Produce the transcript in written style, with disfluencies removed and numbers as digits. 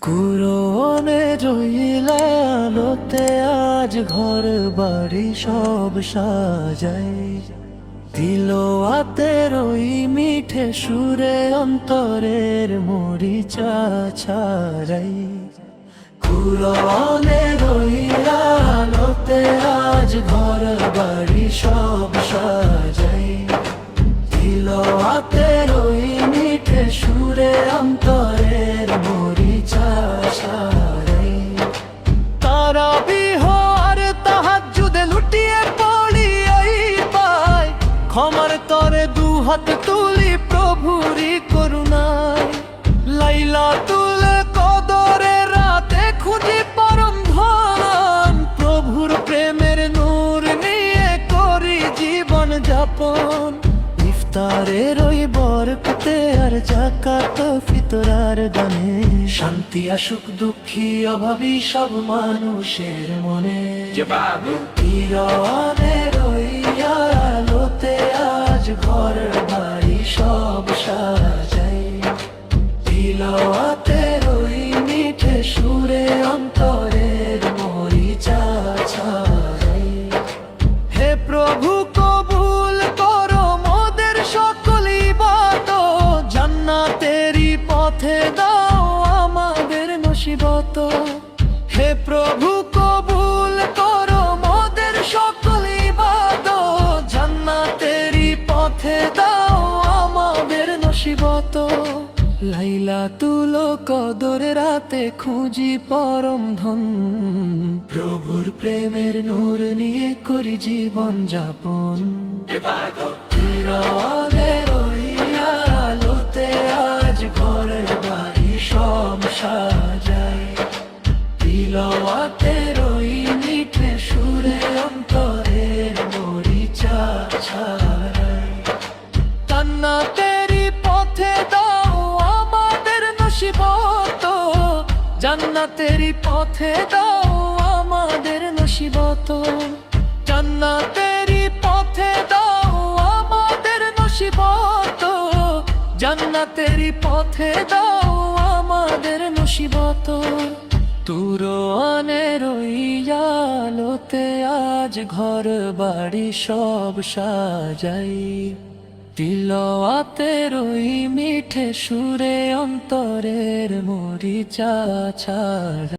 কুরআনে রইলা আলোতে আজ ঘর বাড়ি সব সাজাই, তিলাওয়াতে রই মিঠে সুরে অন্তরের মরিচা ছাড়াই। কুরআনে রইলা আলোতে আজ ঘর বাড়ি সব সাজাই, তিলাওয়াতে রই মিঠে সুরে অন্তরের মরিচা ছাড়াই। তারাবিহ আর তাহাজ্জুদে লুটিয়ে পড়ি এই পাই, ক্ষমার তরে দুহাত তুলি প্রভুরই করুণায়। লাইলাতুল কদরে রাতে খুঁজি পরম ধন, প্রভুর প্রেমের নূর নিয়ে করি জীবন যাপন। ইফতারের ওই বরকতে আর যাকাত ফিতর আর গানে, শান্তি আসুক দুঃখী অভাবী সব মানুষের মনে। কুরআনের ওই আলোতে আজ ঘর বাড়ি সব সাজাই, তিলাওয়াতের ওই মিঠে সুরে অন্তরের মরিচা ছাড়াই। হে প্রভু কবুল করো মোদের সকল ইবাদত, জান্নাতেরই পথে দাও আমাদের নসিবত। হে প্রভু কবুল করো মোদের সকল ইবাদত, জান্নাতেরই পথে দাও আমাদের নসিবত। লাইলাতুল কদর রাতে খুঁজি পরম ধন, প্রভুর প্রেমের নূর নিয়ে করি জীবন যাপন। কুরআনের ওই আলোতে আজ ঘর বাড়ি সব সাজাই, তিলাওয়াতের ওই মিঠে সুরে অন্তরের মরিচা ছাড়াই। জান্নাতেরই পথে দাও আমাদের নসিবত, জান্নাতেরই পথে দাও আমাদের নসিবত। জান্নাতেরই পথে দাও আমাদের নসিবত, জান্নাতেরই পথে দাও আমাদের নসিবত। কুরআনের ওই আলোতে আজ ঘর বাড়ি সব সাজাই, তিলাওয়াতের ওই মিঠে সুরে অন্তরের মরিচা ছাড়াই।